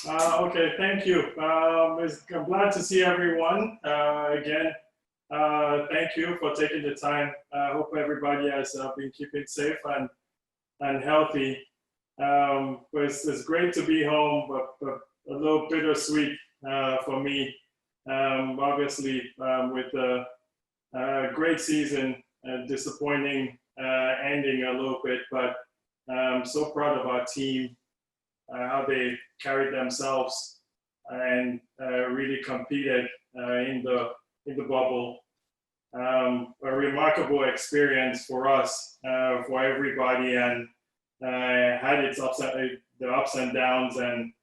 Okay, thank you. I'm glad to see everyone again. Thank you for taking the time. I hope everybody has been keeping safe and healthy. But it's great to be home, but a little bittersweet for me. Obviously, with a great season, disappointing ending a little bit, but I'm so proud of our team, how they carried themselves and really competed in the bubble. A remarkable experience for us, for everybody, and had its the ups and downs, and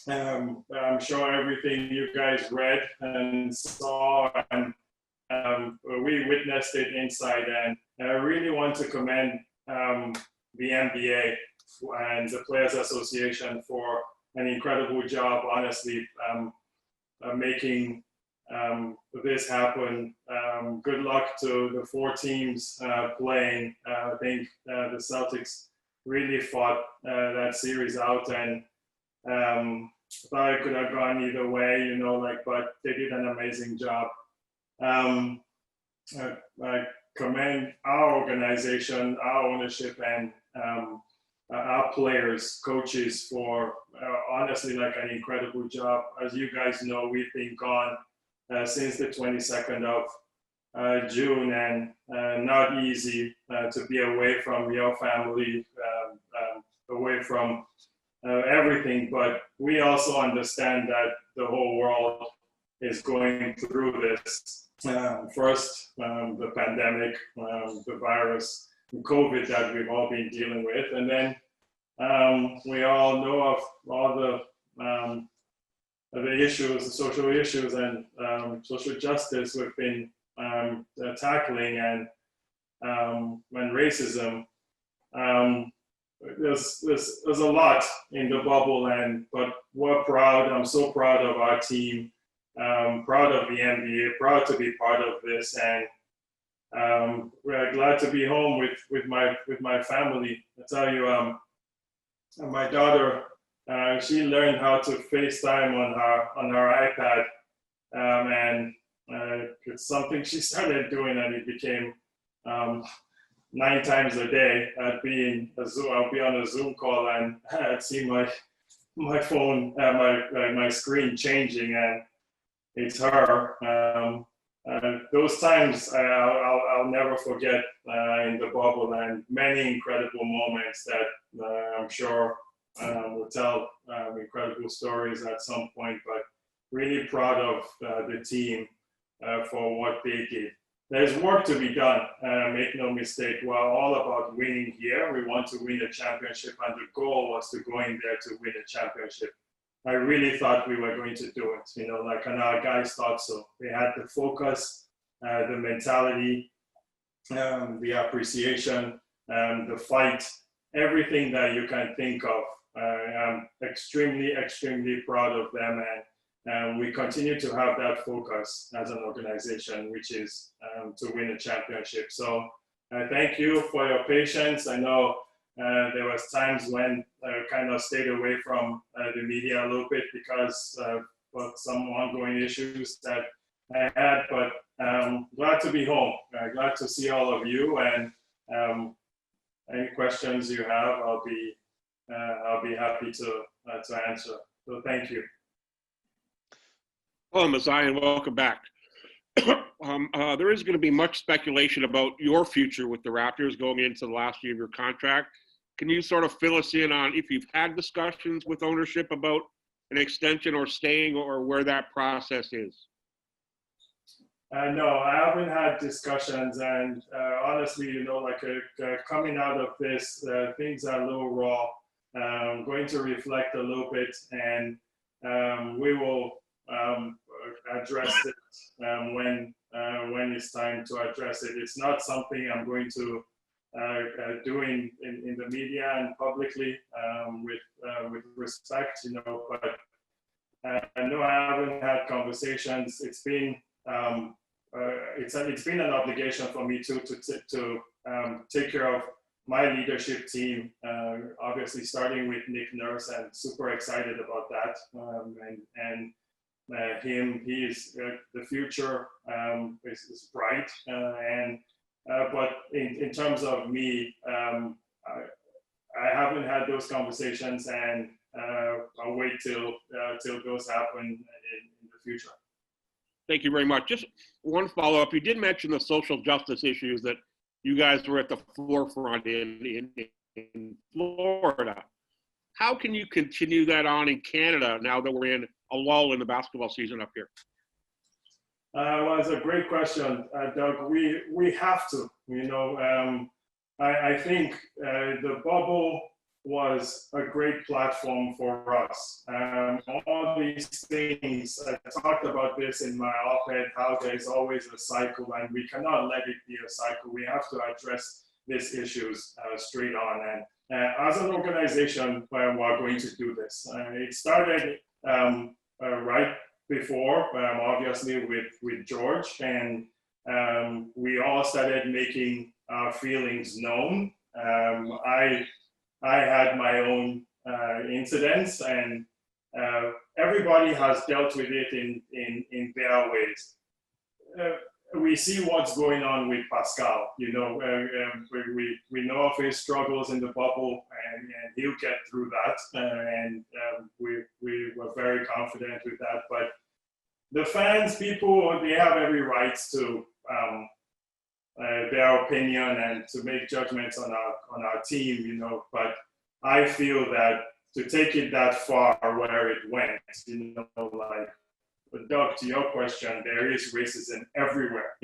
I'm sure everything you guys read and saw, and we witnessed it inside. And I really want to commend the NBA and the Players Association for an incredible job, honestly, making this happen. Good luck to the four teams playing. I think the Celtics really fought that series out, and thought it could have gone either way, but they did an amazing job. I commend our organization, our ownership, and our players, coaches for honestly like an incredible job. As you guys know, we've been gone since the 22nd of June, and not easy to be away from your family, away from everything. But we also understand that the whole world is going through this. First, the pandemic, the virus, COVID that we've all been dealing with, and then we all know of all the issues, the social issues, and social justice we've been tackling, and racism. There's a lot in the bubble, but we're proud. I'm so proud of our team. Proud of the NBA. Proud to be part of this, and we're glad to be home with my family. I tell you, my daughter, she learned how to FaceTime on her iPad, and it's something she started doing, and it became 9 times a day. I'll be on a Zoom call, and I'd see my phone, my screen changing, and it's her. Those times I'll never forget in the bubble, and many incredible moments that I'm sure will tell incredible stories at some point. But really proud of the team for what they did. There's work to be done, make no mistake. We're all about winning here. We want to win a championship, and the goal was to go in there to win a championship. I really thought we were going to do it, and our guys thought so. They had the focus, the mentality, the appreciation, the fight, everything that you can think of. I'm extremely, extremely proud of them, and we continue to have that focus as an organization, which is to win a championship. So thank you for your patience. I know there was times when I kind of stayed away from the media a little bit because of some ongoing issues that I had, but glad to be home. Glad to see all of you, and any questions you have, I'll be happy to answer. So thank you. Hello, Masai, and welcome back. There is going to be much speculation about your future with the Raptors going into the last year of your contract. Can you sort of fill us in on if you've had discussions with ownership about an extension or staying, or where that process is? No, I haven't had discussions, and honestly, coming out of this, things are a little raw. I'm going to reflect a little bit, and we will address it when it's time to address it. It's not something I'm going to do in the media and publicly with respect, but no, I haven't had conversations. It's been it's been an obligation for me to take care of my leadership team, obviously starting with Nick Nurse, and super excited about that. He is the future is bright. But in terms of me, I haven't had those conversations, and I'll wait till those happen in the future. Thank you very much. Just one follow-up. You did mention the social justice issues that you guys were at the forefront in Florida. How can you continue that on in Canada now that we're in a lull in the basketball season up here? Well, it's a great question, Doug. We have to, I think the bubble was a great platform for us. All these things, I talked about this in my op-ed, how there's always a cycle, and we cannot let it be a cycle. We have to address these issues straight on. And as an organization, we're going to do this. It started right before, obviously, with George, and we all started making our feelings known. I had my own incidents, and everybody has dealt with it in their ways. We see what's going on with Pascal. We know of his struggles in the bubble, and he'll get through that. We were very confident with that. But the fans, people, they have every right to their opinion and to make judgments on our team, but I feel that to take it that far where it went, but Doug, to your question, there is racism everywhere,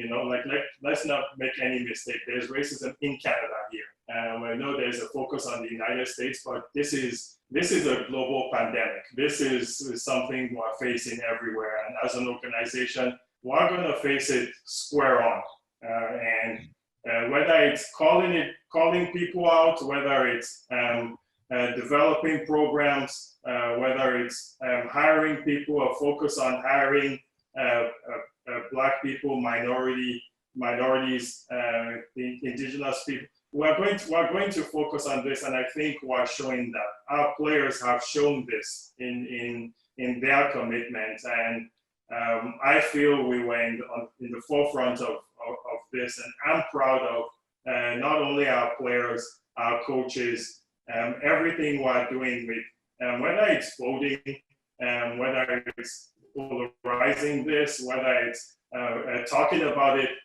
let's not make any mistake. There's racism in Canada here. I know there's a focus on the United States, but this is a global pandemic. This is something we're facing everywhere. And as an organization, we're gonna face it square on. Whether it's calling people out, whether it's developing programs, whether it's hiring people or focus on hiring Black people, minorities, indigenous people, we're going to focus on this, and I think we're showing that. Our players have shown this in their commitment, and I feel we were in the forefront of this, and I'm proud of not only our players, our coaches, everything we're doing with, whether it's voting, whether it's polarizing this, whether it's talking about it,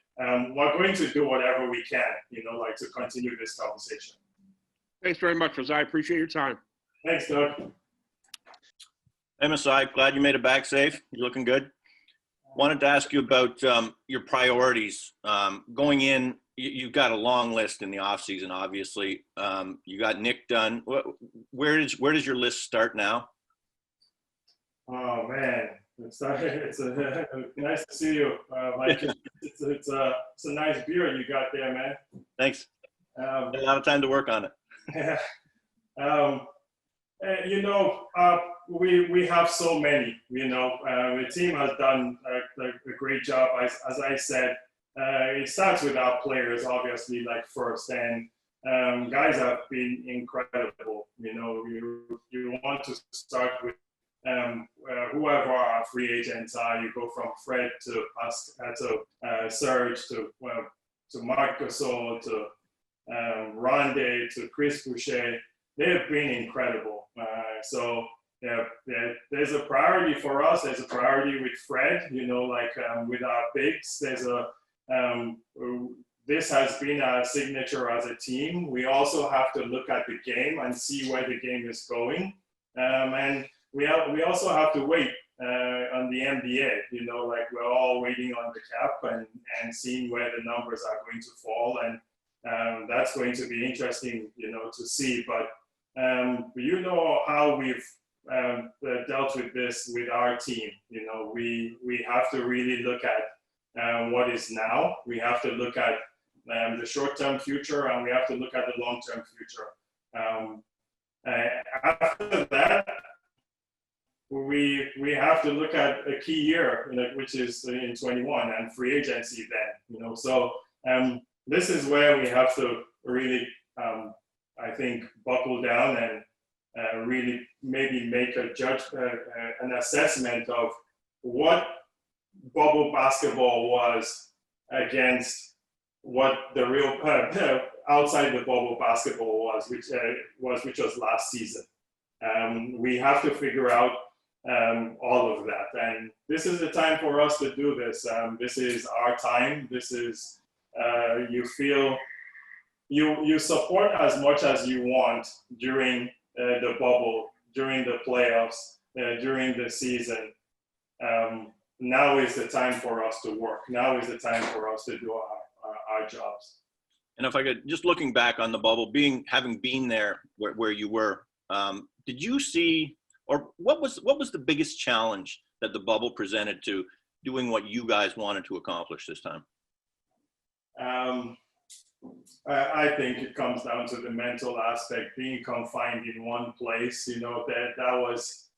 we're going to do whatever we can, to continue this conversation. Thanks very much, Jose. I appreciate your time. Thanks, Doug. Hey, Masai, glad you made it back safe. You're looking good. Wanted to ask you about your priorities. Going in, you've got a long list in the offseason, obviously. You got Nick done. Where does your list start now? Oh, man. It's nice to see you, Mike. It's a nice beard you got there, man. Thanks. A lot of time to work on it. We have so many. The team has done a great job. As I said, it starts with our players, obviously, first, and guys have been incredible. You want to start with whoever our free agents are. You go from Fred to Serge to Marc Gasol to Rondae to Chris Boucher. They have been incredible. There's a priority for us. There's a priority with Fred. With our bigs, this has been our signature as a team. We also have to look at the game and see where the game is going. And we also have to wait on the NBA. We're all waiting on the cap and seeing where the numbers are going to fall. And that's going to be interesting, to see. But how we've dealt with this with our team. We have to really look at what is now. We have to look at the short-term future, and we have to look at the long-term future. After that, we have to look at a key year, which is in 21, and free agency then. So this is where we have to really, I think, buckle down and really maybe make an assessment of what bubble basketball was against what the real outside the bubble basketball was, which was last season. We have to figure out all of that, and this is the time for us to do this. This is our time. This is you support as much as you want during the bubble, during the playoffs, during the season. Now is the time for us to work. Now is the time for us to do our jobs. And if I could, just looking back on the bubble, having been there where you were, did you see, or what was the biggest challenge that the bubble presented to doing what you guys wanted to accomplish this time? I think it comes down to the mental aspect, being confined in one place. You know, that was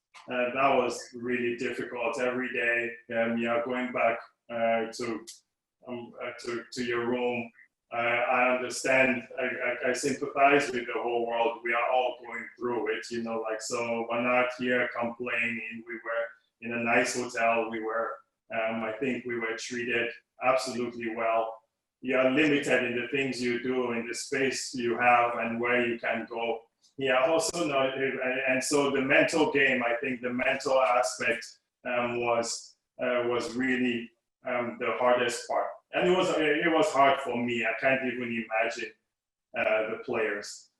really difficult every day. Going back to your room. I understand. I sympathize with the whole world. We are all going through it, you know. Like, so we're not here complaining. We were in a nice hotel. We were. I think we were treated absolutely well. You are limited in the things you do, in the space you have, and where you can go. Also not, and so the mental game. I think the mental aspect was really the hardest part, and it was hard for me. I can't even imagine the players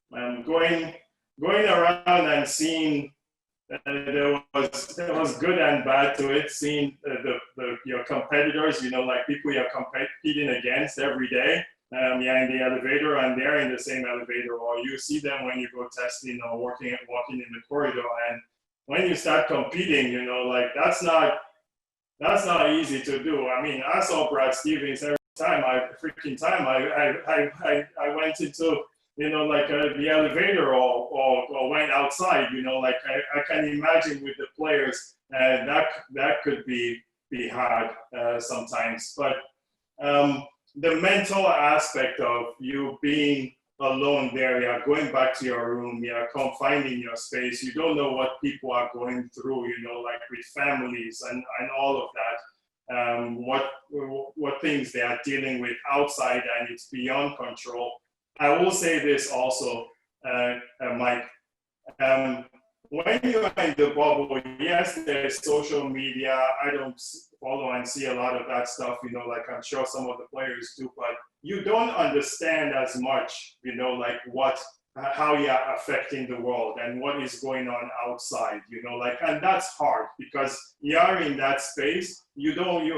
going around and seeing. There was good and bad to it. Seeing your competitors, you know, like people you're competing against every day. In the elevator, and they're in the same elevator, or you see them when you go testing or walking in the corridor. And when you start competing, you know, like that's not easy to do. I mean, I saw Brad Stevens every time I went into, you know, like the elevator or went outside, you know, like I can imagine with the players that could be hard sometimes. But the mental aspect of you being alone there, you're going back to your room, you're confined in your space, you don't know what people are going through, you know, like with families and all of that, what things they are dealing with outside, and it's beyond control. I will say this also, Mike, when you are in the bubble, yes, there's social media. I don't follow and see a lot of that stuff, you know, like I'm sure some of the players do, but you don't understand as much, you know, like how you're affecting the world and what is going on outside, you know, like, and that's hard because you're in that space. You don't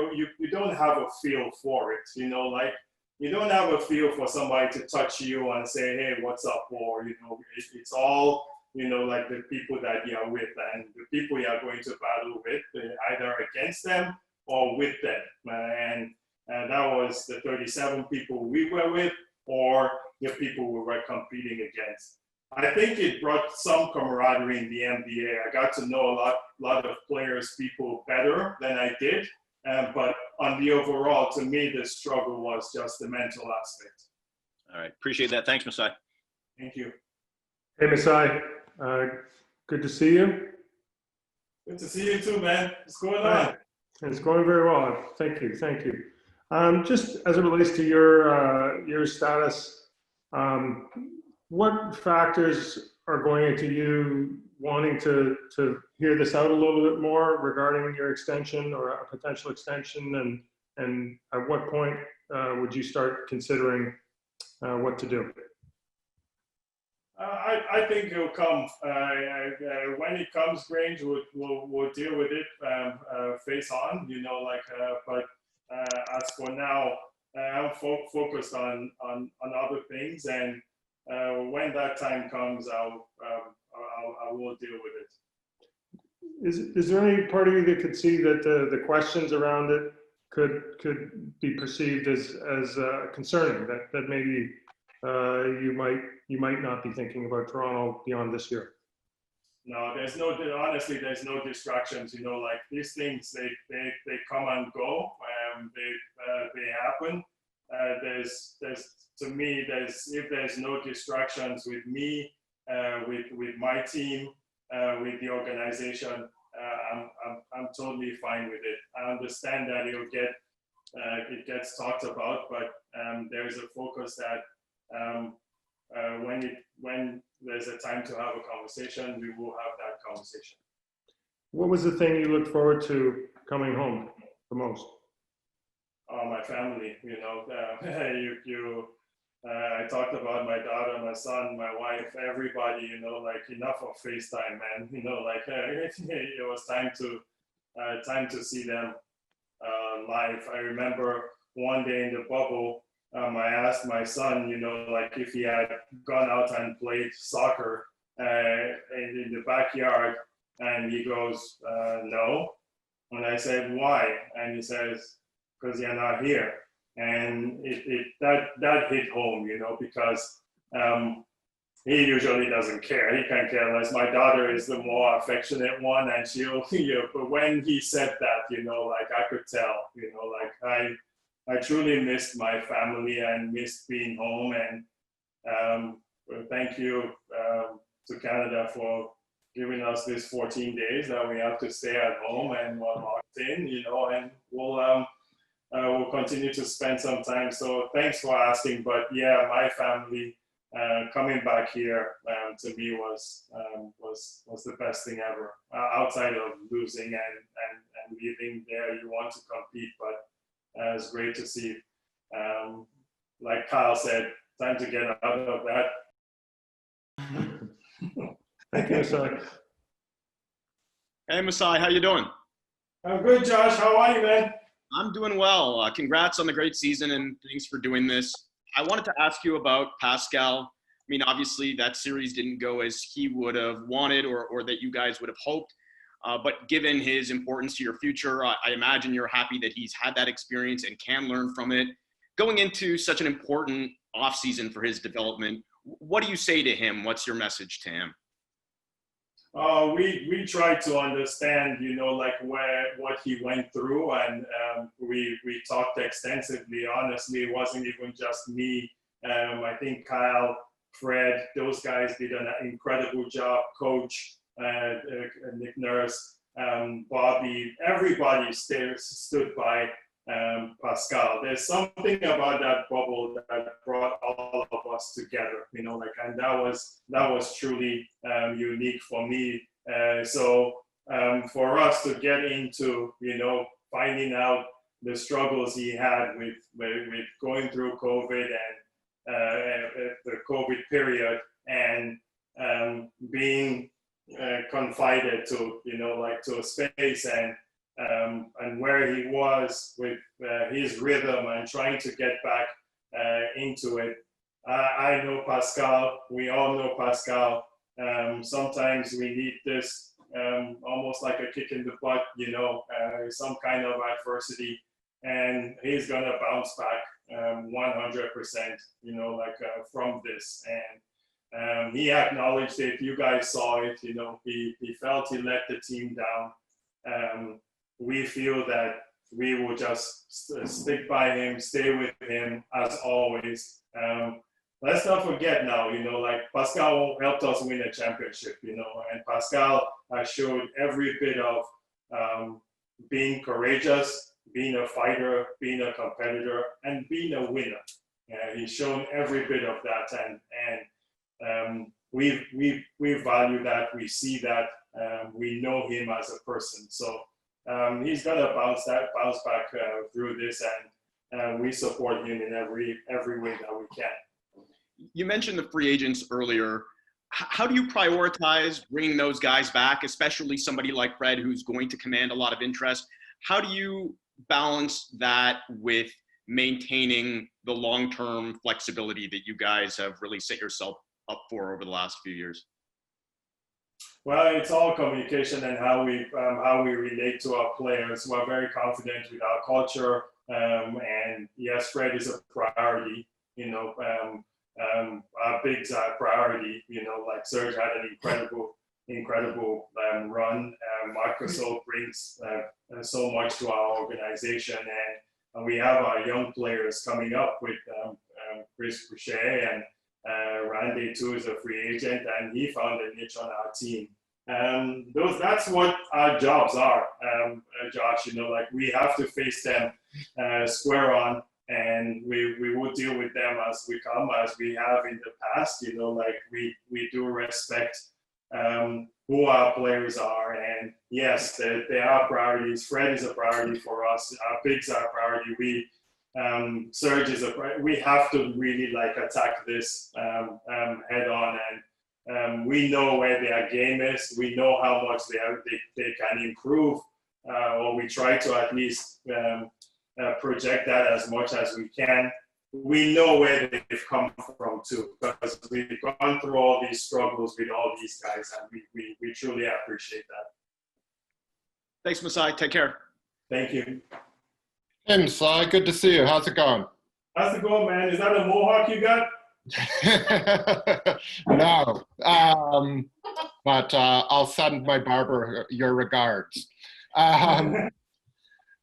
have a feel for it, you know, like you don't have a feel for somebody to touch you and say, hey, what's up? Or, you know, it's all, you know, like the people that you're with and the people you're going to battle with, either against them or with them. And that was the 37 people we were with or the people we were competing against. I think it brought some camaraderie in the NBA. I got to know a lot of players, people better than I did. But on the overall, to me, the struggle was just the mental aspect. All right. Appreciate that. Thanks, Masai. Thank you. Hey, Masai. Good to see you. Good to see you too, man. What's going on? It's going very well. Thank you. Thank you. Just as it relates to your status, what factors are going into you wanting to hear this out a little bit more regarding your extension or a potential extension, and at what point would you start considering what to do? I think it'll come. When it comes, Grange, we'll deal with it face on, you know, like, but as for now, I'm focused on other things, and when that time comes, I will deal with it. Is there any part of you that could see that the questions around it could be perceived as concerning, that maybe you might not be thinking about Toronto beyond this year? No, honestly, there's no distractions, you know, like these things, they come and go, they happen. to me, if there's no distractions with me, with my team, with the organization, I'm totally fine with it. I understand that it gets talked about, but there's a focus that when there's a time to have a conversation, we will have that conversation. What was the thing you looked forward to coming home the most? My family, I talked about my daughter, my son, my wife, everybody, like enough of FaceTime, man. It was time to see them live. I remember one day in the bubble, I asked my son, like if he had gone out and played soccer in the backyard, and he goes, no. And I said, why? And he says, because you're not here. And that hit home, because he usually doesn't care. He can care less. My daughter is the more affectionate one, and she'll, but when he said that, like I could tell, like I truly missed my family and missed being home. And thank you to Canada for giving us this 14 days that we have to stay at home and we're locked in, and we'll continue to spend some time. So thanks for asking. But yeah, my family coming back here to me was the best thing ever. Outside of losing and leaving there, you want to compete, but it's great to see. Like Kyle said, time to get out of that. Thank you, sir. Hey, Masai, how you doing? I'm good, Josh. How are you, man? I'm doing well. Congrats on the great season, and thanks for doing this. I wanted to ask you about Pascal. I mean, obviously, that series didn't go as he would have wanted or that you guys would have hoped. But given his importance to your future, I imagine you're happy that he's had that experience and can learn from it. Going into such an important offseason for his development, what do you say to him? What's your message to him? We tried to understand, like what he went through, and we talked extensively. Honestly, it wasn't even just me. I think Kyle, Fred, those guys did an incredible job. Coach, Nick Nurse, Bobby, everybody stood by Pascal. There's something about that bubble that brought all of us together, and that was truly unique for me. So for us to get into, finding out the struggles he had with going through COVID and the COVID period, and being confided to, to a space and where he was with his rhythm and trying to get back into it. I know Pascal. We all know Pascal. Sometimes we need this almost like a kick in the butt, some kind of adversity, and he's gonna bounce back 100%, from this. And he acknowledged it. You guys saw it. He felt he let the team down. We feel that we will just stick by him, stay with him as always. Let's not forget now, like Pascal helped us win a championship, and Pascal has showed every bit of being courageous, being a fighter, being a competitor, and being a winner. He's shown every bit of that, and we value that, we see that, we know him as a person. So he's gonna bounce back through this, and we support him in every way that we can. You mentioned the free agents earlier. How do you prioritize bringing those guys back, especially somebody like Fred, who's going to command a lot of interest? How do you balance that with maintaining the long-term flexibility that you guys have really set yourself up for over the last few years? Well, it's all communication and how we relate to our players. We're very confident with our culture, and yes, Fred is a priority. Our big priority. Like Serge had an incredible run. Marc Gasol brings so much to our organization, we have our young players coming up with Chris Boucher, and Randy too is a free agent, and he found a niche on our team. That's what our jobs are, Josh. Like we have to face them square on, and we will deal with them as we come, as we have in the past. Like we do respect who our players are, and yes, they are priorities. Fred is a priority for us. Our bigs are a priority. Serge is a priority. We have to really like attack this head on, and we know where their game is. We know how much they can improve, or we try to at least project that as much as we can. We know where they've come from too, because we've gone through all these struggles with all these guys, and we truly appreciate that. Thanks, Masai. Take care. Thank you. Hey, Masai, good to see you. How's it going? How's it going, man? Is that a mohawk you got? No, but I'll send my barber your regards.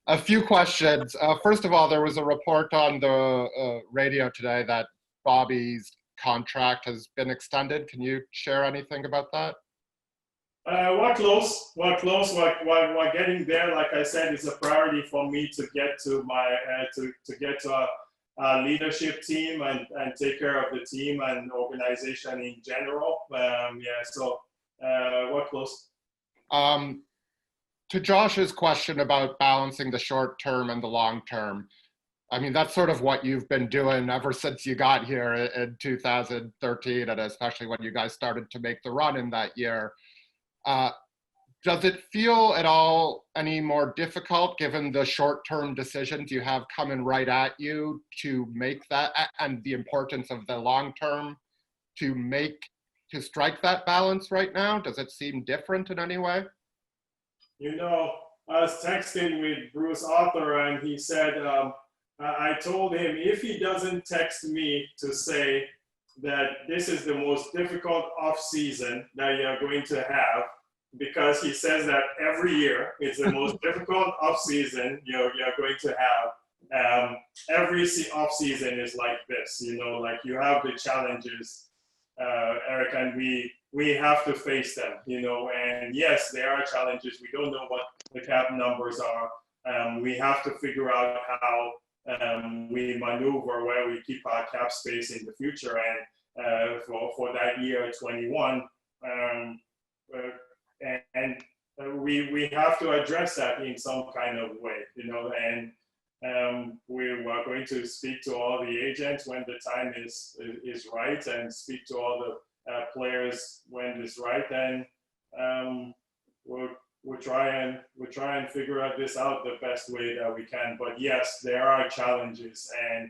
A few questions. First of all, there was a report on the radio today that Bobby's contract has been extended. Can you share anything about that? We're close. We're getting there. Like I said, it's a priority for me to get to my to get to a leadership team and take care of the team and organization in general. So we're close. To Josh's question about balancing the short term and the long term, I mean, that's sort of what you've been doing ever since you got here in 2013, and especially when you guys started to make the run in that year. Does it feel at all any more difficult given the short-term decisions you have coming right at you to make that, and the importance of the long term to strike that balance right now? Does it seem different in any way? I was texting with Bruce Arthur, and he said, I told him if he doesn't text me to say that this is the most difficult off season that you're going to have, because he says that every year it's the most difficult off season you're going to have. Every off season is like this, like you have the challenges, Eric, and we have to face them, and yes, there are challenges. We don't know what the cap numbers are. We have to figure out how we maneuver where we keep our cap space in the future, and for that year 21, and we have to address that in some kind of way, and we are going to speak to all the agents when the time is right, and speak to all the players when it's right, and we'll try and figure out this out the best way that we can. But yes, there are challenges, and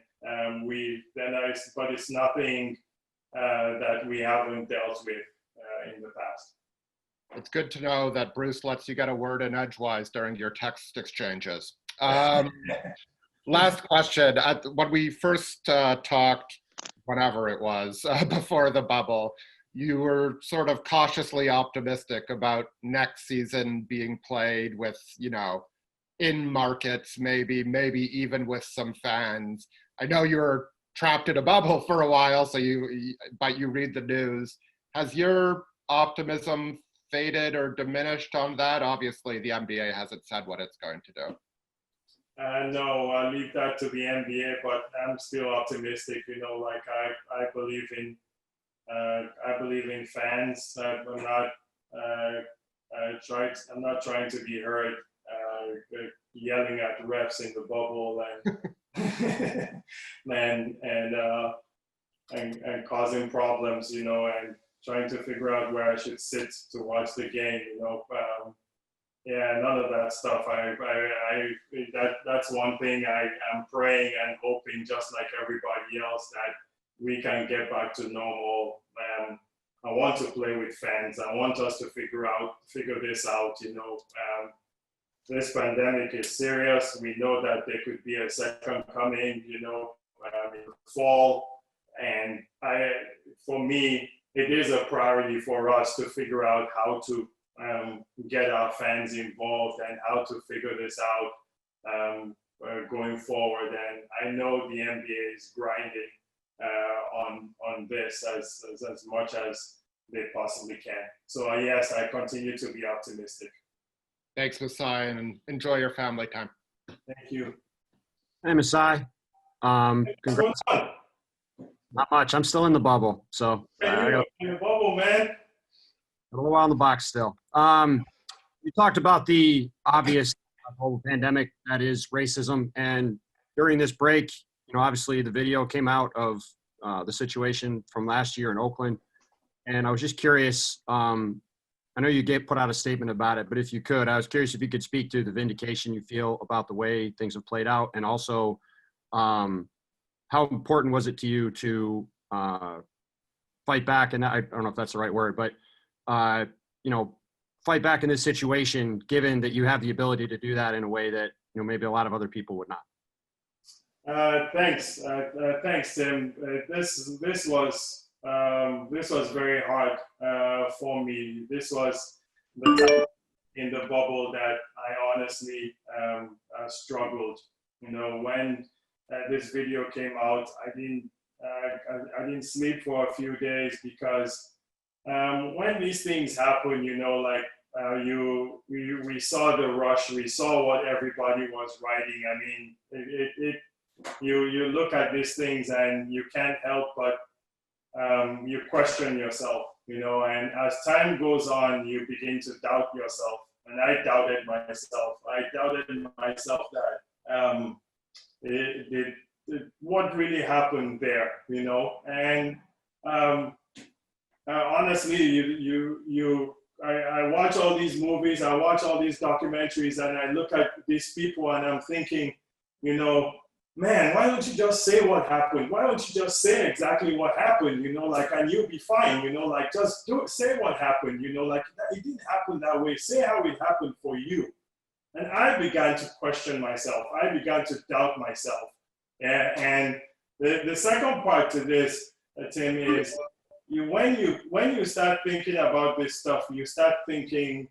but it's nothing that we haven't dealt with in the past. It's good to know that Bruce lets you get a word in edgewise during your text exchanges. Last question. When we first talked, whenever it was, before the bubble, you were sort of cautiously optimistic about next season being played with, in markets, maybe even with some fans. I know you were trapped in a bubble for a while, but you read the news. Has your optimism faded or diminished on that? Obviously, the NBA hasn't said what it's going to do. No, I'll leave that to the NBA, but I'm still optimistic. Like I believe in fans. I'm not trying to be heard yelling at refs in the bubble and causing problems, and trying to figure out where I should sit to watch the game, none of that stuff. That's one thing I am praying and hoping, just like everybody else, that we can get back to normal. I want to play with fans. I want us to figure this out. This pandemic is serious. We know that there could be a second coming, in the fall. And for me, it is a priority for us to figure out how to get our fans involved and how to figure this out. going forward. And I know the NBA is grinding on this as much as they possibly can. So yes, I continue to be optimistic. Thanks, Masai, and enjoy your family time. Thank you. Hey, Masai. What's going on? Not much. I'm still in the bubble, so I got In the bubble, man. a little while in the box still. You talked about the obvious global pandemic that is racism, and during this break, obviously the video came out of the situation from last year in Oakland, and I was just curious. I know you put out a statement about it, but if you could, I was curious if you could speak to the vindication you feel about the way things have played out, and also how important was it to you to fight back? And I don't know if that's the right word, but fight back in this situation, given that you have the ability to do that in a way that maybe a lot of other people would not. Thanks, Tim. This was very hard for me. This was the time in the bubble that I honestly struggled. When this video came out, I didn't sleep for a few days because when these things happen, we saw the rush, we saw what everybody was writing. I mean, you look at these things and you can't help but you question yourself, and as time goes on, you begin to doubt yourself. And I doubted myself. I doubted myself that what really happened there, and honestly, I watch all these movies, I watch all these documentaries, and I look at these people and I'm thinking, man, why don't you just say what happened? Why don't you just say exactly what happened? And you'll be fine, just say what happened, it didn't happen that way. Say how it happened for you. And I began to question myself. I began to doubt myself. And the second part to this, Tim, is when you start thinking about this stuff, you start thinking,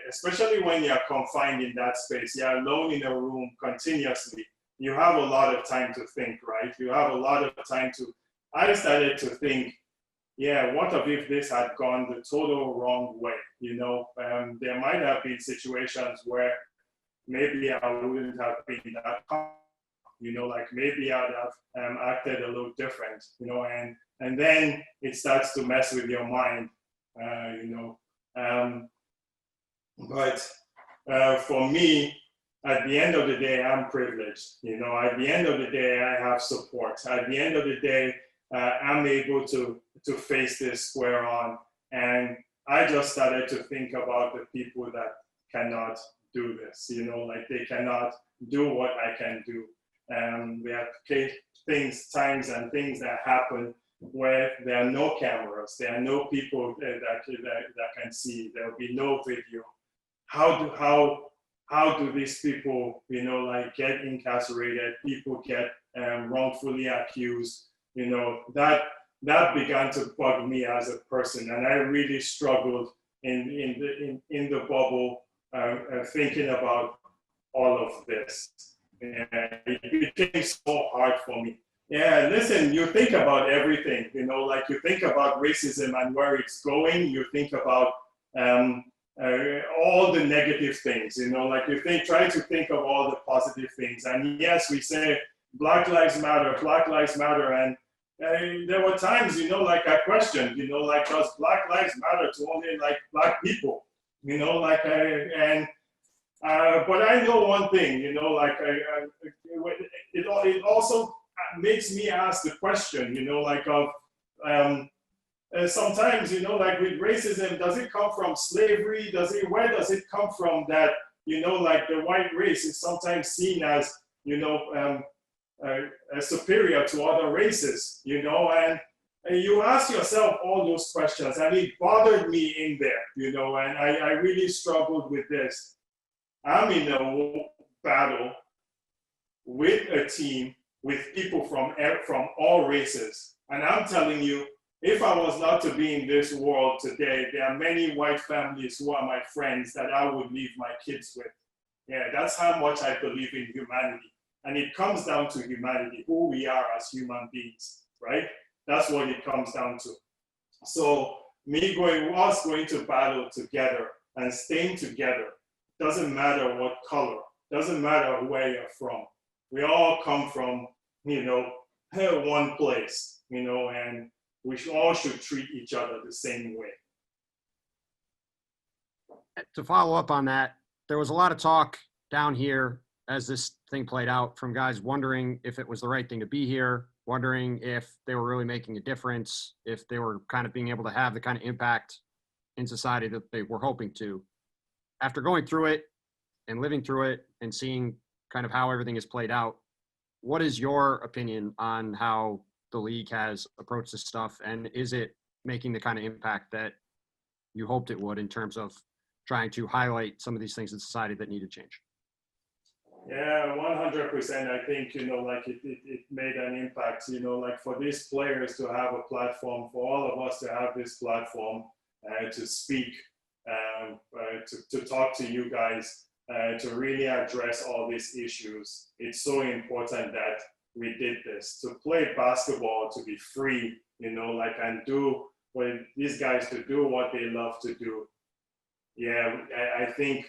especially when you're confined in that space, you're alone in a room continuously. You have a lot of time to think, right? You have a lot of time I started to think, what if this had gone the total wrong way? There might have been situations where maybe I wouldn't have been that calm, maybe I'd have acted a little different, and then it starts to mess with your mind, but for me, at the end of the day, I'm privileged. At the end of the day, I have support. At the end of the day, I'm able to face this square on. And I just started to think about the people that cannot do this, they cannot do what I can do. We have times and things that happen where there are no cameras, there are no people that can see, there will be no video. How do these people, get incarcerated, people get wrongfully accused, that began to bug me as a person. And I really struggled in the bubble, thinking about all of this. And it became so hard for me. Yeah, listen, you think about everything, you think about racism and where it's going, you think about all the negative things, try to think of all the positive things. And yes, we say Black Lives Matter, and there were times, I questioned, does Black Lives Matter to only Black people, but I know one thing, it also makes me ask the question, sometimes, with racism, does it come from slavery? Where does it come from that, the white race is sometimes seen as, superior to other races, and you ask yourself all those questions, and it bothered me in there, and I really struggled with this. I'm in a battle with a team with people from all races, and I'm telling you, if I was not to be in this world today, there are many white families who are my friends that I would leave my kids with. Yeah, that's how much I believe in humanity. And it comes down to humanity, who we are as human beings, right? That's what it comes down to. So us going to battle together and staying together, doesn't matter what color, doesn't matter where you're from. We all come from, one place, and we all should treat each other the same way. To follow up on that, there was a lot of talk down here as this thing played out from guys wondering if it was the right thing to be here, wondering if they were really making a difference, if they were kind of being able to have the kind of impact in society that they were hoping to. After going through it and living through it and seeing kind of how everything has played out, what is your opinion on how the league has approached this stuff? And is it making the kind of impact that you hoped it would in terms of trying to highlight some of these things in society that need to change? Yeah, 100%. I think, it made an impact, for these players to have a platform, for all of us to have this platform to speak, to talk to you guys, to really address all these issues. It's so important that we did this, to play basketball, to be free, and do what these guys to do what they love to do. Yeah, I think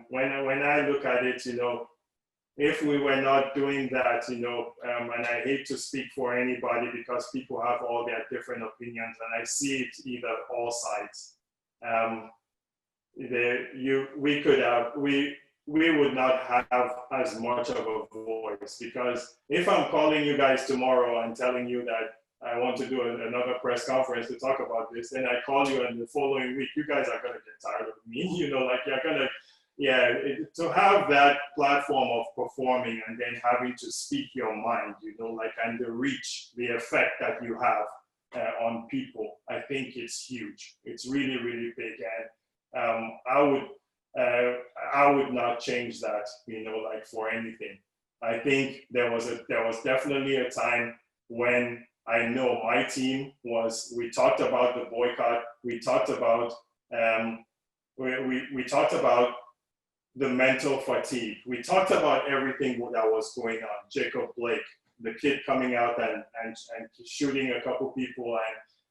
when I look at it, if we were not doing that, and I hate to speak for anybody because people have all their different opinions, and I see it either all sides. We would not have as much of a voice, because if I'm calling you guys tomorrow and telling you that I want to do another press conference to talk about this, then I call you and the following week, you guys are going to get tired of me, you're going to, to have that platform of performing and then having to speak your mind, and the reach, the effect that you have on people, I think it's huge. It's really, really big. And I would not change that, for anything. I think there was definitely a time when I know my team we talked about the boycott, we talked about we talked about the mental fatigue, we talked about everything that was going on. Jacob Blake, the kid coming out and shooting a couple people,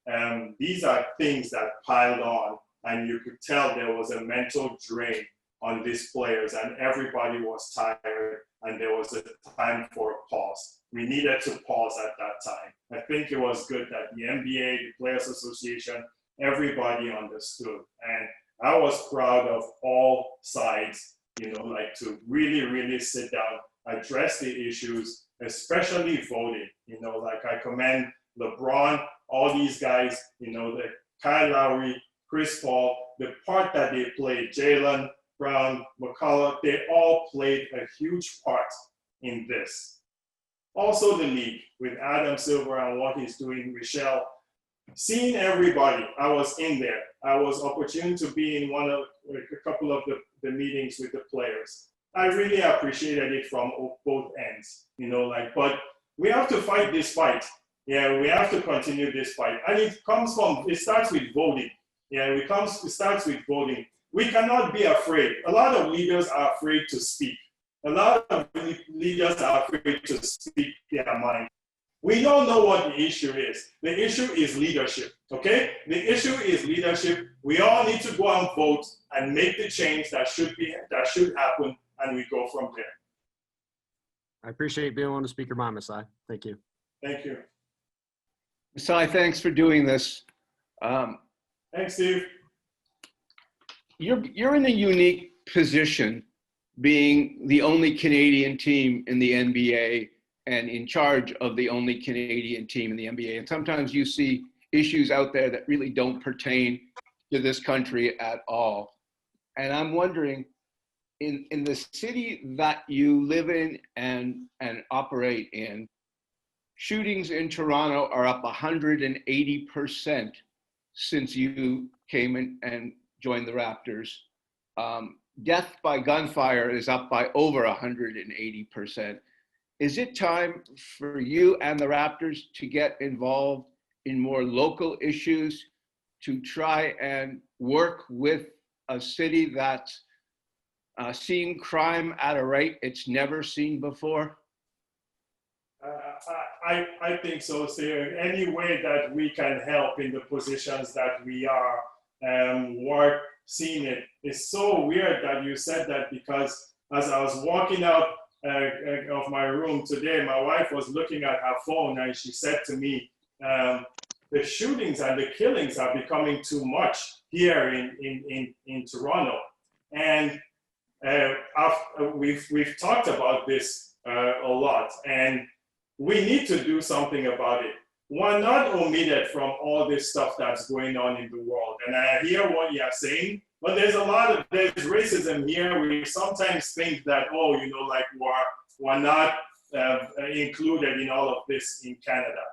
and these are things that piled on, and you could tell there was a mental drain on these players, and everybody was tired, and there was a time for a pause. We needed to pause at that time. I think it was good that the NBA, the Players Association, everybody understood. And I was proud of all sides, to really, really sit down, address the issues, especially voting. I commend LeBron, all these guys, the Kyle Lowry, Chris Paul, the part that they played, Jaylen Brown, McCullough, they all played a huge part in this. Also the league, with Adam Silver and what he's doing, Michelle, seeing everybody, I was in there. I was opportune to be in a couple of the meetings with the players. I really appreciated it from both ends, but we have to fight this fight. Yeah, we have to continue this fight. And it starts with voting. Yeah, it starts with voting. We cannot be afraid. A lot of leaders are afraid to speak. A lot of leaders are afraid to speak their mind. We don't know what the issue is. The issue is leadership, okay? The issue is leadership. We all need to go and vote and make the change that should happen, and we go from there. I appreciate being able to speak your mind, Masai. Thank you. Thank you. Masai, thanks for doing this. Thanks, Steve. You're in a unique position, being the only Canadian team in the NBA and in charge of the only Canadian team in the NBA. And sometimes you see issues out there that really don't pertain to this country at all. And I'm wondering, in the city that you live in and operate in, shootings in Toronto are up 180% since you came in and joined the Raptors. Death by gunfire is up by over 180%. Is it time for you and the Raptors to get involved in more local issues to try and work with a city that's seeing crime at a rate it's never seen before? I think so, sir. Any way that we can help in the positions that we are, work seeing it. It's so weird that you said that, because as I was walking out of my room today, my wife was looking at her phone and she said to me, the shootings and the killings are becoming too much here in Toronto. And we've talked about this a lot, and we need to do something about it. We're not omitted from all this stuff that's going on in the world. And I hear what you're saying, but there's racism here. We sometimes think that, oh, like we're not included in all of this in Canada.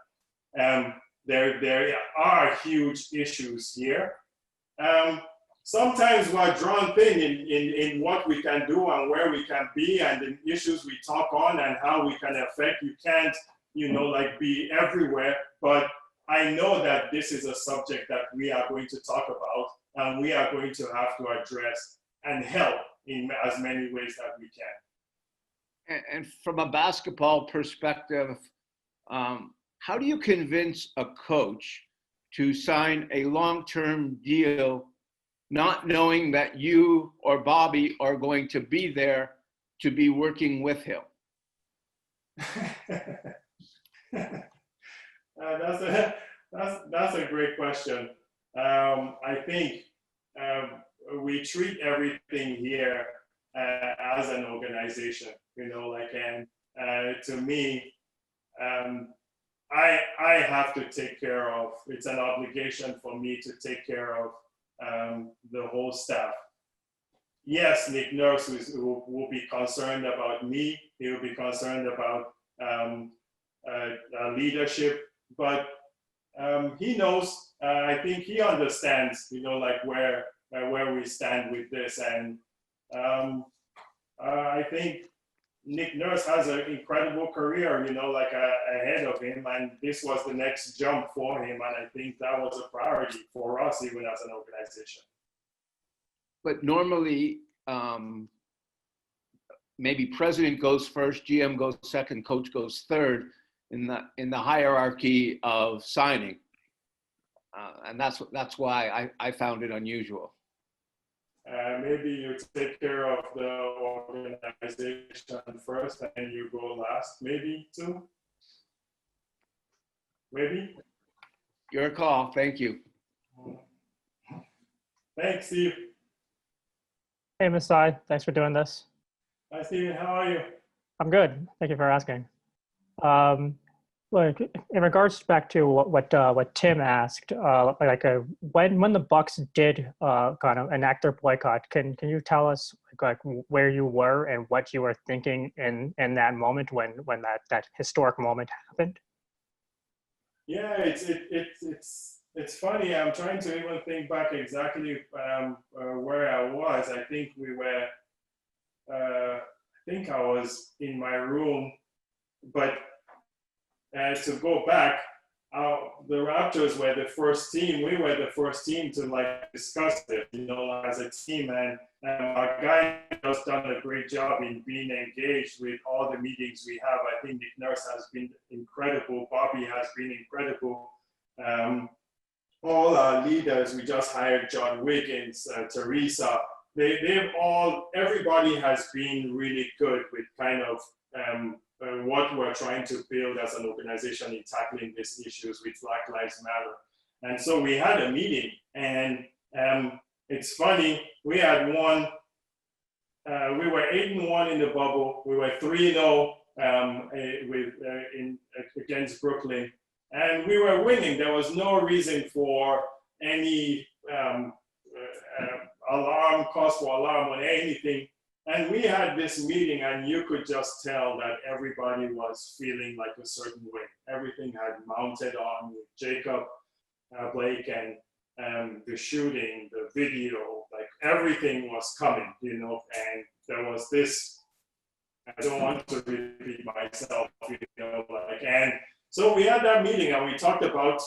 There are huge issues here. Sometimes we're drawn thin in what we can do and where we can be and the issues we talk on and how we can affect. You can't, be everywhere, but I know that this is a subject that we are going to talk about and we are going to have to address and help in as many ways that we can. And from a basketball perspective, how do you convince a coach to sign a long-term deal, not knowing that you or Bobby are going to be there to be working with him? That's a great question. I think we treat everything here as an organization, and to me, I have to take care of, it's an obligation for me to take care of the whole staff. Yes, Nick Nurse will be concerned about me. He will be concerned about leadership, but he knows, I think he understands, where we stand with this. And I think Nick Nurse has an incredible career, ahead of him, and this was the next jump for him. And I think that was a priority for us, even as an organization. But normally, maybe president goes first, GM goes second, coach goes third in the hierarchy of signing, and that's why I found it unusual. Maybe you take care of the organization first and you go last, maybe too. Maybe. Your call. Thank you. Thanks, Steve. Hey, Masai. Thanks for doing this. Hi, Steven. How are you? I'm good. Thank you for asking. Look, in regards back to what Tim asked, when the Bucks did kind of enact their boycott, can you tell us like where you were and what you were thinking in that moment when that historic moment happened? Yeah, it's funny. I'm trying to even think back exactly where I was. I think we were. I think I was in my room, but to go back, the Raptors were the first team. We were the first team to discuss it, as a team, and our guy has done a great job in being engaged with all the meetings we have. I think Nick Nurse has been incredible. Bobby has been incredible. All our leaders, we just hired John Wiggins, Teresa. Everybody has been really good with kind of what we're trying to build as an organization in tackling these issues with Black Lives Matter. And so we had a meeting, and it's funny, we had won, we were 8-1 in the bubble, we were 3-0 against Brooklyn, and we were winning. There was no reason for any cause for alarm or anything. And we had this meeting, and you could just tell that everybody was feeling like a certain way. Everything had mounted on with Jacob Blake and the shooting, the video, everything was coming, and there was this, I don't want to repeat myself, and so we had that meeting and we talked about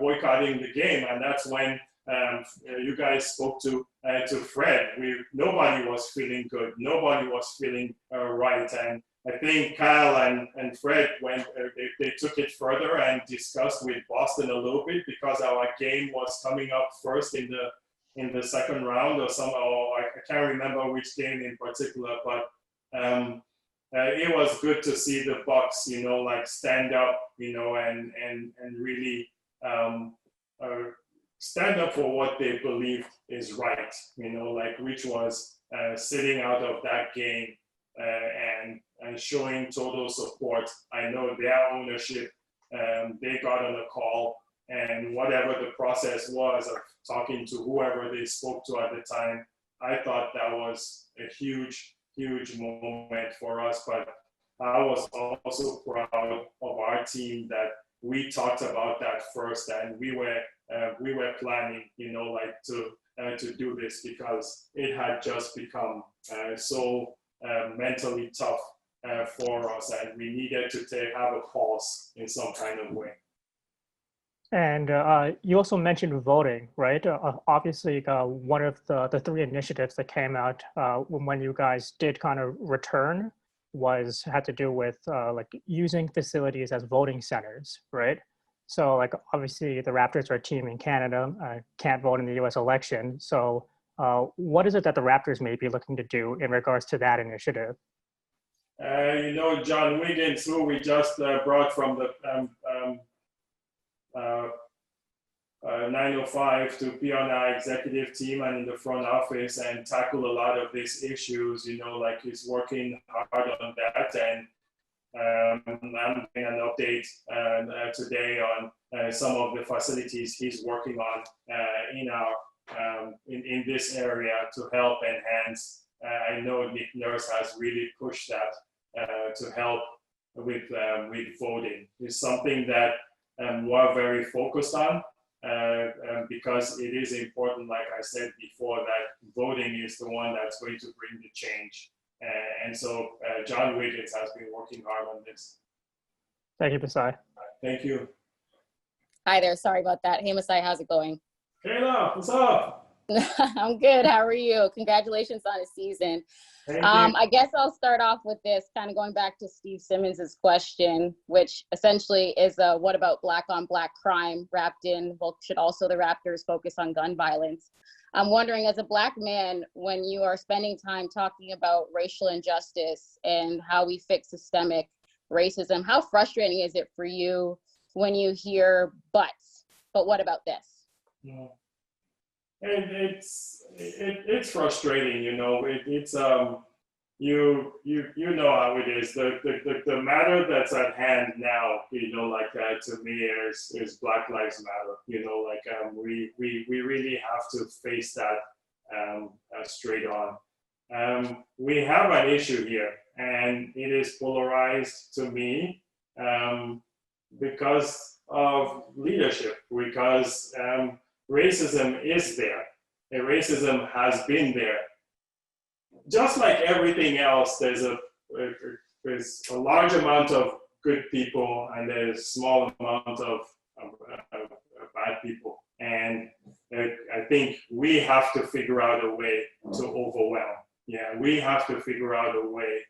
boycotting the game, and that's when you guys spoke to Fred, nobody was feeling good. Nobody was feeling right. And I think Kyle and Fred they took it further and discussed with Boston a little bit, because our game was coming up first in the second round or I can't remember which game in particular, but it was good to see the Bucks, like stand up, and really stand up for what they believe is right, like which was sitting out of that game and showing total support. I know their ownership, they got on a call, and whatever the process was of talking to whoever they spoke to at the time, I thought that was a huge moment for us. But I was also proud of our team that we talked about that first, and we were planning, like to do this, because it had just become so mentally tough for us, and we needed to have a pause in some kind of way. And you also mentioned voting, right? Obviously, one of the three initiatives that came out when you guys did kind of return had to do with like using facilities as voting centers, right? So like obviously the Raptors are a team in Canada, can't vote in the US election. So what is it that the Raptors may be looking to do in regards to that initiative? John Wiggins, who we just brought from the 905 to be on our executive team and in the front office and tackle a lot of these issues, like he's working hard on that. And I'm getting an update today on some of the facilities he's working on in this area to help enhance. I know Nick Nurse has really pushed that to help with voting. It's something that we're very focused on because it is important, like I said before, that voting is the one that's going to bring the change. And so John Wiggins has been working hard on this. Thank you, Masai. Thank you. Hi there. Sorry about that. Hey, Masai, how's it going? Kayla, what's up? I'm good. How are you? Congratulations on the season. Thank you. I guess I'll start off with this, kind of going back to Steve Simmons's question, which essentially is what about black on black crime wrapped in, well, should also the Raptors focus on gun violence? I'm wondering, as a black man, when you are spending time talking about racial injustice and how we fix systemic racism, how frustrating is it for you when you hear but what about this? Yeah. And it's frustrating, you know. It's you know how it is. The matter that's at hand now, you know, like to me is Black Lives Matter. You know, like we really have to face that straight on. We have an issue here, and it is polarized to me because of leadership, because racism is there, and racism has been there. Just like everything else, there's a large amount of good people and there's a small amount of bad people. And I think we have to figure out a way to overwhelm. Yeah, we have to figure out a way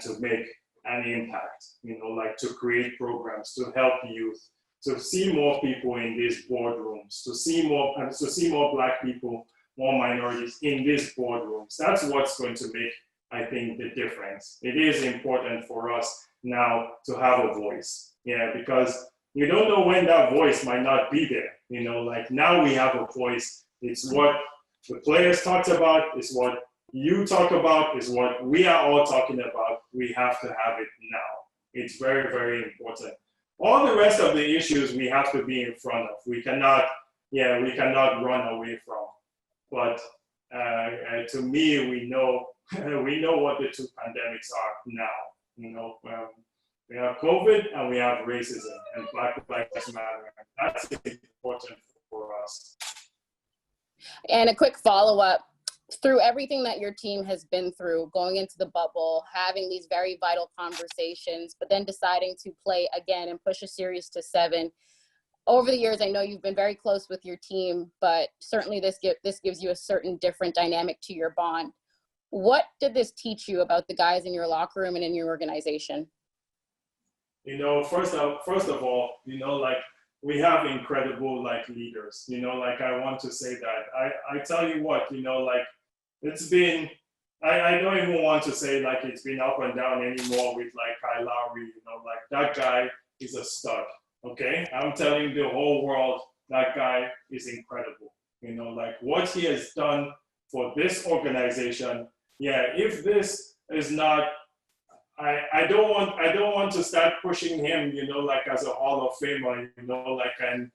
to make an impact, you know, like to create programs to help youth, to see more people in these boardrooms, to see more Black people, more minorities in these boardrooms. That's what's going to make, I think, the difference. It is important for us now to have a voice, yeah, because you don't know when that voice might not be there. You know, like now we have a voice. It's what the players talked about, it's what you talk about, it's what we are all talking about. We have to have it now. It's very, very important. All the rest of the issues we have to be in front of. We cannot run away from. But to me, we know what the two pandemics are now. You know, we have COVID and we have racism, and Black Lives Matter. That's important for us. And a quick follow-up. Through everything that your team has been through, going into the bubble, having these very vital conversations, but then deciding to play again and push a series to 7, over the years, I know you've been very close with your team, but certainly this gives you a certain different dynamic to your bond. What did this teach you about the guys in your locker room and in your organization? You know, first of all, you know, like we have incredible like leaders. You know, like I want to say that. I tell you what, you know, like it's been. I don't even want to say like it's been up and down anymore with like Kyle Lowry. You know, like that guy is a stud. Okay, I'm telling the whole world that guy is incredible. You know, like what he has done for this organization. Yeah, if this is not, I don't want to start pushing him. You know, like as a Hall of Famer. You know, like and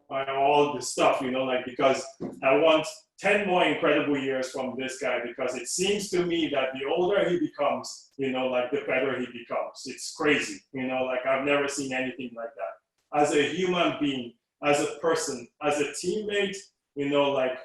all the stuff. You know, like because I want 10 more incredible years from this guy because it seems to me that the older he becomes, you know, like the better he becomes. It's crazy. You know, like I've never seen anything like that. As a human being, as a person, as a teammate, you know, like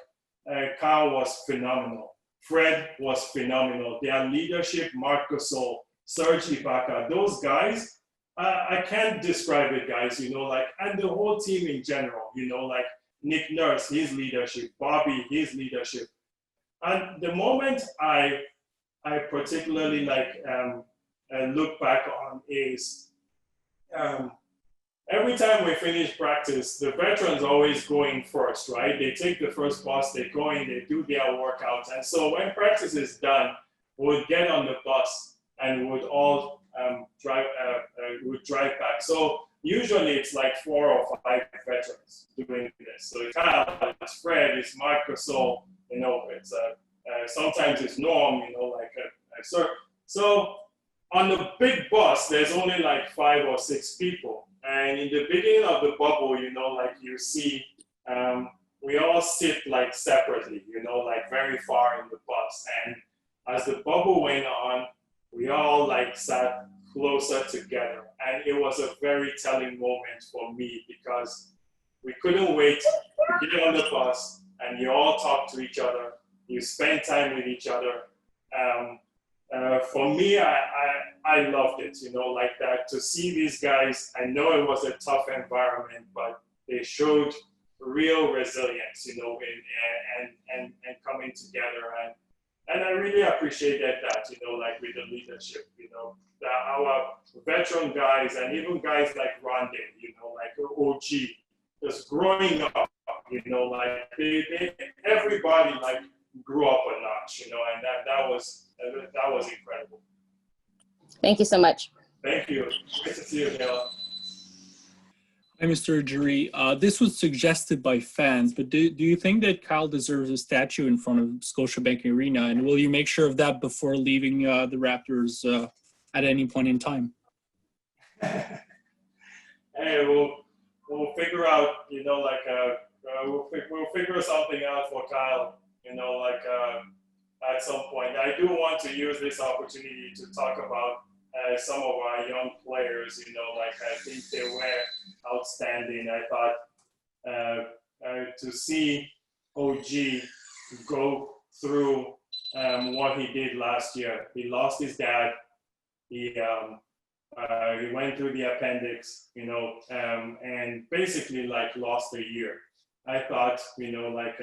Kyle was phenomenal. Fred was phenomenal. Their leadership, Marc Gasol, Serge Ibaka, those guys, I can't describe it, guys, you know, like, and the whole team in general, you know, like Nick Nurse, his leadership, Bobby, his leadership. And the moment I particularly like look back on is every time we finish practice, the veterans always going first, right? They take the first bus, they go in, they do their workouts. And so when practice is done, we'll get on the bus and we'd all would drive back. So usually it's like 4 or 5 veterans doing this. So it's Kyle, it's Fred, it's Marc Gasol, you know, it's sometimes it's Norm, you know, like so on the big bus, there's only like 5 or 6 people. And in the beginning of the bubble, you know, like you see, we all sit like separately, you know, like very far in the bus. And as the bubble went on, we all like sat closer together. And it was a very telling moment for me because we couldn't wait to get on the bus and you all talk to each other. You spend time with each other. For me, I loved it, you know, like that. To see these guys, I know it was a tough environment, but they showed real resilience, you know, and coming together. And I really appreciated that, you know, like with the leadership, you know, our veteran guys and even guys like Ronde, you know, like OG, just growing up, you know, like everybody like grew up a notch, you know, and that was incredible. Thank you so much. Thank you. Nice to see you, Dale. Hi, Mr. Ujiri. This was suggested by fans, but do you think that Kyle deserves a statue in front of Scotiabank Arena? And will you make sure of that before leaving the Raptors at any point in time? Hey, we'll figure out, you know, like we'll figure something out for Kyle, you know, like at some point. I do want to use this opportunity to talk about some of our young players, you know, like I think they were outstanding. I thought to see OG go through what he did last year. He lost his dad. He went through the appendix, you know, and basically like lost a year. I thought, you know, like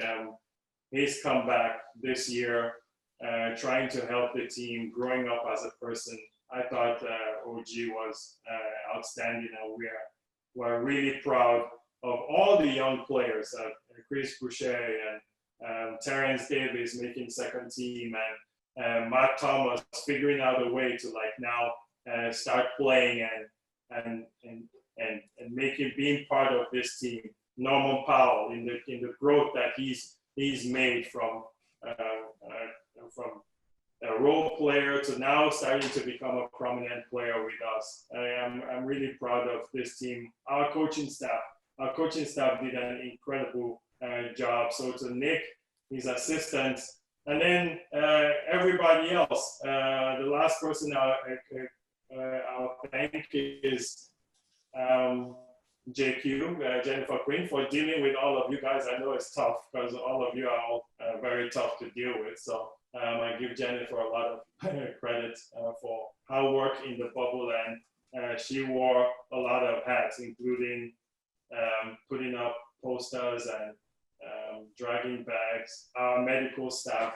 his comeback this year, trying to help the team, growing up as a person. I thought OG was outstanding, and we're really proud of all the young players, Chris Boucher and Terrence Davis making second team, and Matt Thomas figuring out a way to like now start playing and being part of this team. Norman Powell in the growth that he's made from a role player to now starting to become a prominent player with us. I'm really proud of this team. Our coaching staff did an incredible job. So to Nick, his assistants, and then everybody else. The last person I'll thank is JQ, Jennifer Quinn, for dealing with all of you guys. I know it's tough because all of you are all very tough to deal with. So I give Jennifer a lot of credit for her work in the bubble, and she wore a lot of hats, including putting up posters and dragging bags, our medical staff,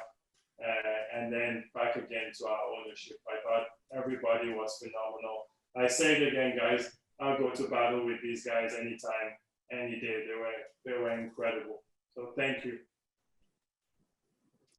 and then back again to our ownership. I thought everybody was phenomenal. I say it again, guys, I'll go to battle with these guys anytime, any day. They were incredible. So thank you.